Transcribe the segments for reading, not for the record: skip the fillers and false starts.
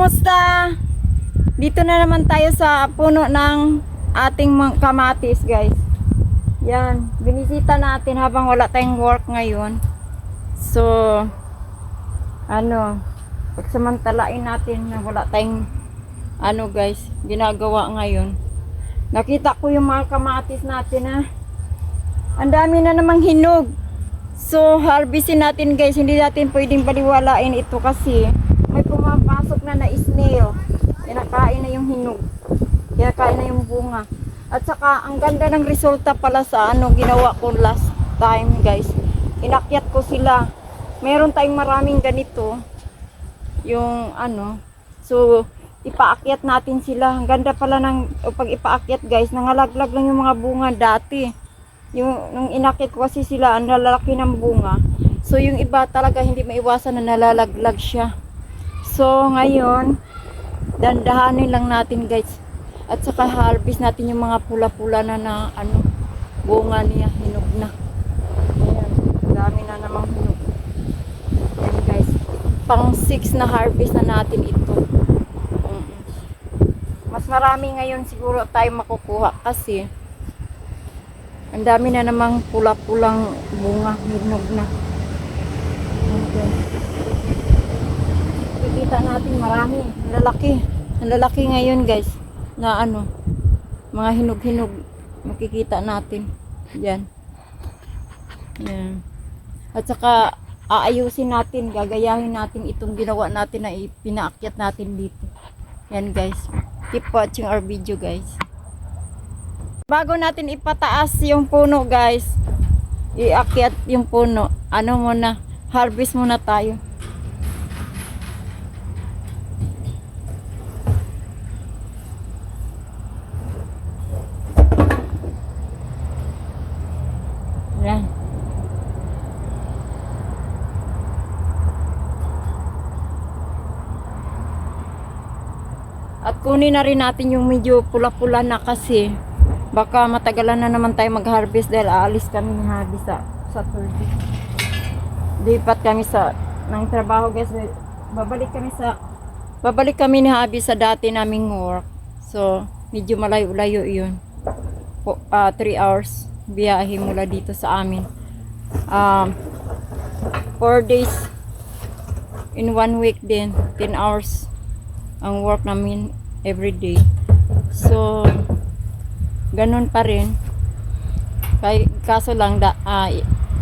Kumusta? Dito na naman tayo sa puno ng ating kamatis, guys. Yan, binisita natin habang wala tayong work ngayon. So, pagsamantalain natin na wala tayong guys, ginagawa ngayon. Nakita ko yung mga kamatis natin ha. Ang dami na namang hinog. So, harvestin natin guys. Hindi natin pwedeng baliwalain ito kasi may pumapasok na snail. Kinakain na yung hinog. Kinakain na yung bunga. At saka, ang ganda ng resulta pala sa ginawa ko last time guys. Inakyat ko sila. Meron tayong maraming ganito. Yung So, ipaakyat natin sila. Ang ganda pala pag ipaakyat guys. Nangalaglag lang yung mga bunga dati. Nung inakyat ko kasi sila, ang lalaki ng bunga. So, yung iba talaga hindi maiwasan na nalalaglag siya. So, ngayon, dandahanin lang natin guys. At saka harvest natin yung mga pula-pula na bunga niya, hinog na. Ayan, dami na namang hinog. Ayan guys, pang 6 na harvest na natin ito. Mas marami ngayon siguro tayo makukuha kasi ang dami na namang pula-pulang bunga, hinog na. Okay. Kita natin marami, ang lalaki ngayon guys na mga hinog-hinog makikita natin yan. At saka aayusin natin, gagayahin natin itong ginawa natin na pinaakyat natin dito. Yan guys, keep watching our video guys. Bago natin ipataas yung puno guys, iakyat yung puno, muna, harvest muna tayo. Yan. At kunin na rin natin yung medyo pula-pula na kasi baka matagalan na naman tayo mag-harvest dahil aalis kami ni Habi sa Thursday. Lipat kami ng trabaho guys. Babalik kami ni Habi sa dati naming work. So, medyo malayo-layo yun. 3 hours biyahe mula dito sa amin. 4 days in 1 week din. 10 hours ang work namin every day. So, ganun pa rin. Kaso lang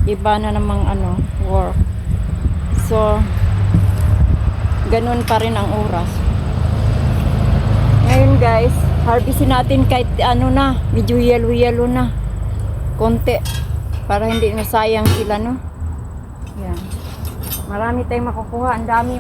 iba na namang work. So, ganun pa rin ang oras. Ngayon guys, harvestin natin kahit medyo yellow na. Konti para hindi nasayang sila Yan. Marami tayong makukuha, ang dami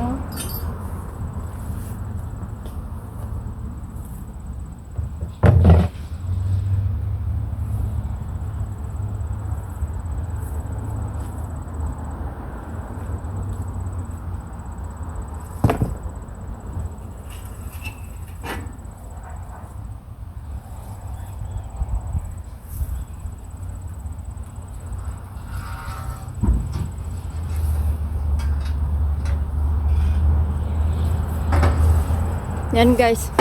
Yan guys.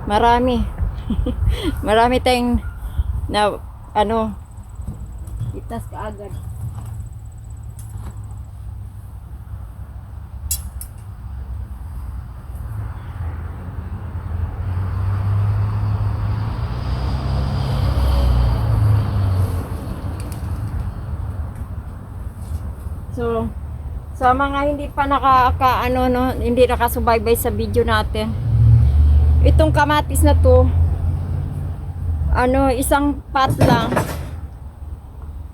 Marami. Marami tayong itas kaagad. So, sa mga hindi pa hindi nakasubaybay sa video natin. Itong kamatis na to, isang pot lang.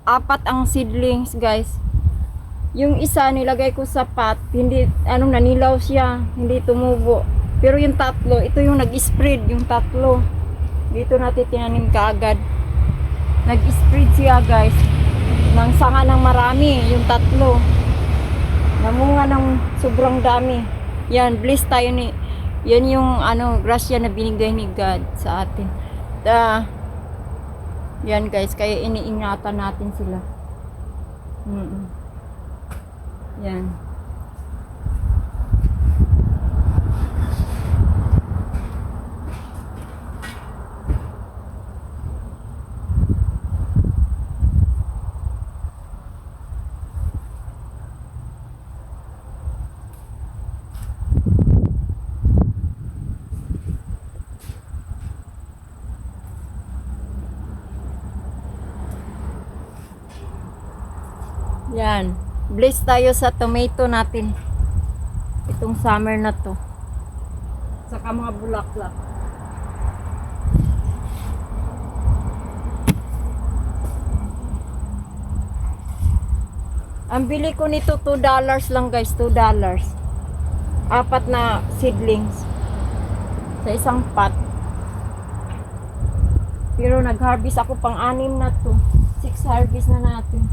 4 ang seedlings, guys. Yung isa nilagay ko sa pot, hindi nanilaw siya, hindi tumubo. Pero yung tatlo, ito yung nag-spread, yung tatlo. Dito natin tinanim kaagad. Nag-spread siya, guys. Nang sanga ng marami, yung tatlo. Namunga ng sobrang dami. Yan, bless tayo yan yung grasya na binigay ni God sa atin. Yan guys, kaya iniingatan natin sila. Yan. Yan. Bless tayo sa tomato natin. Itong summer na to. Saka mga bulaklak. Ang bili ko nito $2 lang guys, $2. Apat na seedlings sa isang pot. Pero nag-harvest ako pang 6 na to. 6 harvest na natin.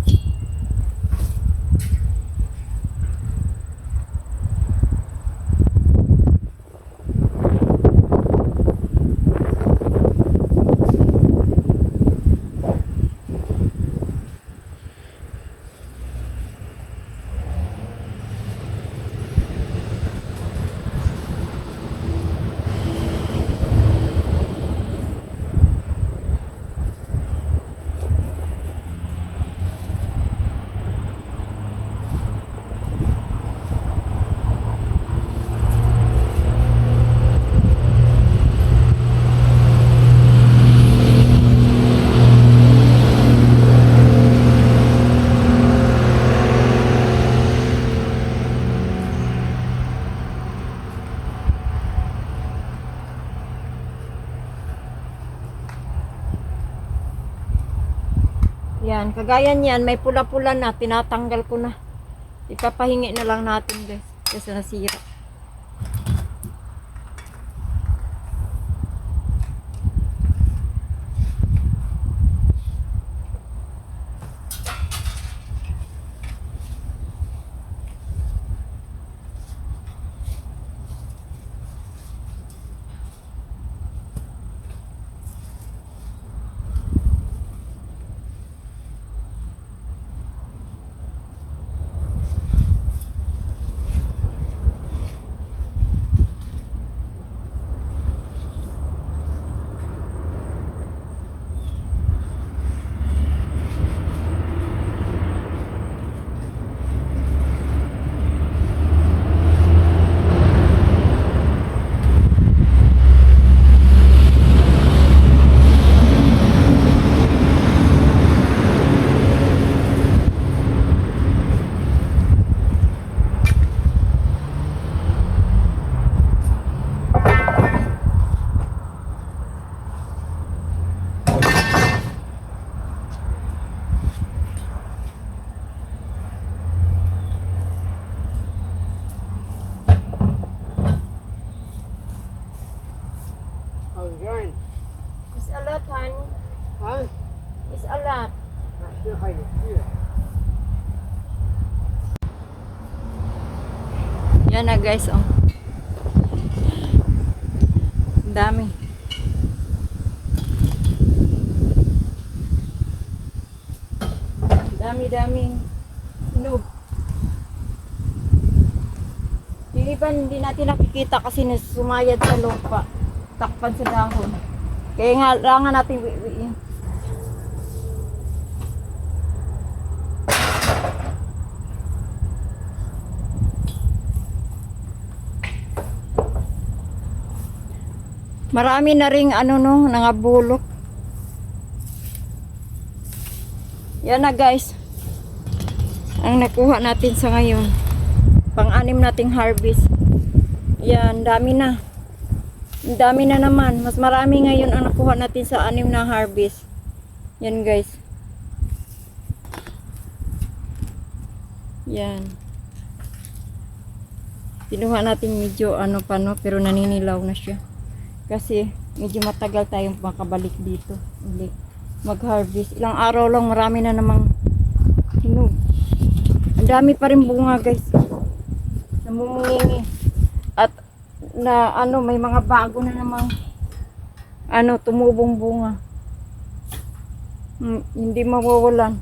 Yan, kagaya niyan, may pula-pula na, tinatanggal ko na. Ipapahingi na lang natin guys, kasi nasira. Yarn. It's a lot, honey. Huh? It's a lot. Not sure how you feel. Yan na guys, oh. Ang dami. Dami-daming hinog. Yung iba hindi natin nakikita kasi sumayad sa lupa. Takpan sa dahon. Kaya nga, langan natin wiwiin. Marami na ring nangabulok. Yan na guys. Ang nakuha natin sa ngayon. Pang-anim nating harvest. Yan, dami na. Ang dami na naman. Mas marami ngayon ang nakuha natin sa 6 na harvest. Yan guys. Yan. Kinuha natin medyo pero naninilaw na siya. Kasi medyo matagal tayong makabalik dito. Ulit mag-harvest. Ilang araw lang marami na namang hinog. Ang dami pa rin bunga guys. Namumungi. At na may mga bago na namang tumubong bunga. Hindi mawawalan.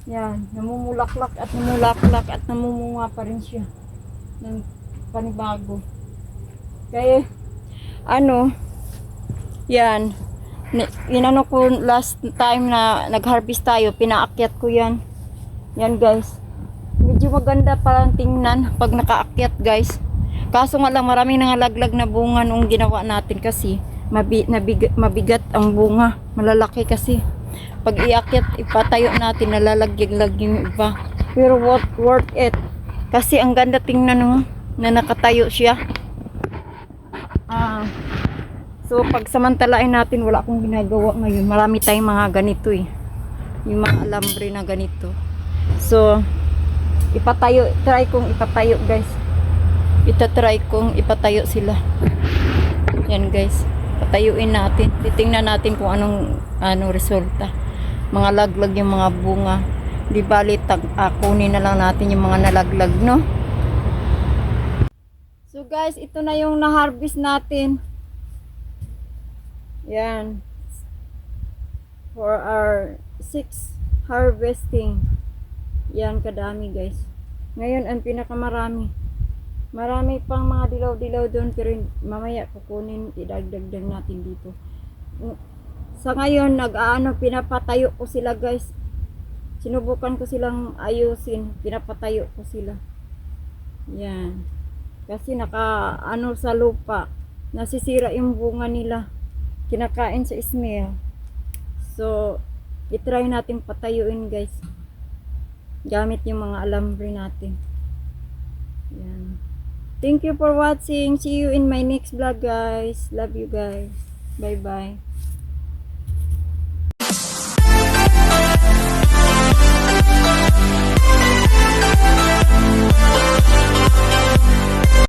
Yan, namumulaklak at namumunga pa rin siya ng panibago. Kaya yan, inano ko last time na nag-harvest tayo, pinaakyat ko yan. Yan guys. Medyo maganda parang tingnan pag nakaakyat guys. Kaso nga lang maraming nangalaglag na bunga nung ginawa natin kasi mabigat ang bunga, malalaki kasi. Pag iakyat, ipatayo natin, nalalagyag-lag yung iba. Pero worth it. Kasi ang ganda tingnan no, na nakatayo siya. So pag samantalain natin, wala akong ginagawa ngayon. Marami tayong mga ganito eh. Yung mga alambre na ganito. So, try kong ipatayo guys. Itatry kong ipatayo sila. Yan guys. Patayuin natin. Titingnan natin kung anong resulta. Mga laglag yung mga bunga. Di bali, kunin na lang natin yung mga nalaglag, no? So guys, ito na yung na-harvest natin. Yan. For our 6 harvesting. Yan, kadami guys. Ngayon, ang pinakamarami. Marami pang mga dilaw-dilaw doon, pero mamaya kukunin, idagdag natin dito. Sa ngayon, pinapatayo ko sila guys. Sinubukan ko silang ayusin, pinapatayo ko sila. Yan. Kasi sa lupa, nasisira yung bunga nila. Kinakain sa snail. So, itry natin patayuin guys. Gamit yung mga alambre natin. Yan. Thank you for watching. See you in my next vlog guys. Love you guys. Bye bye.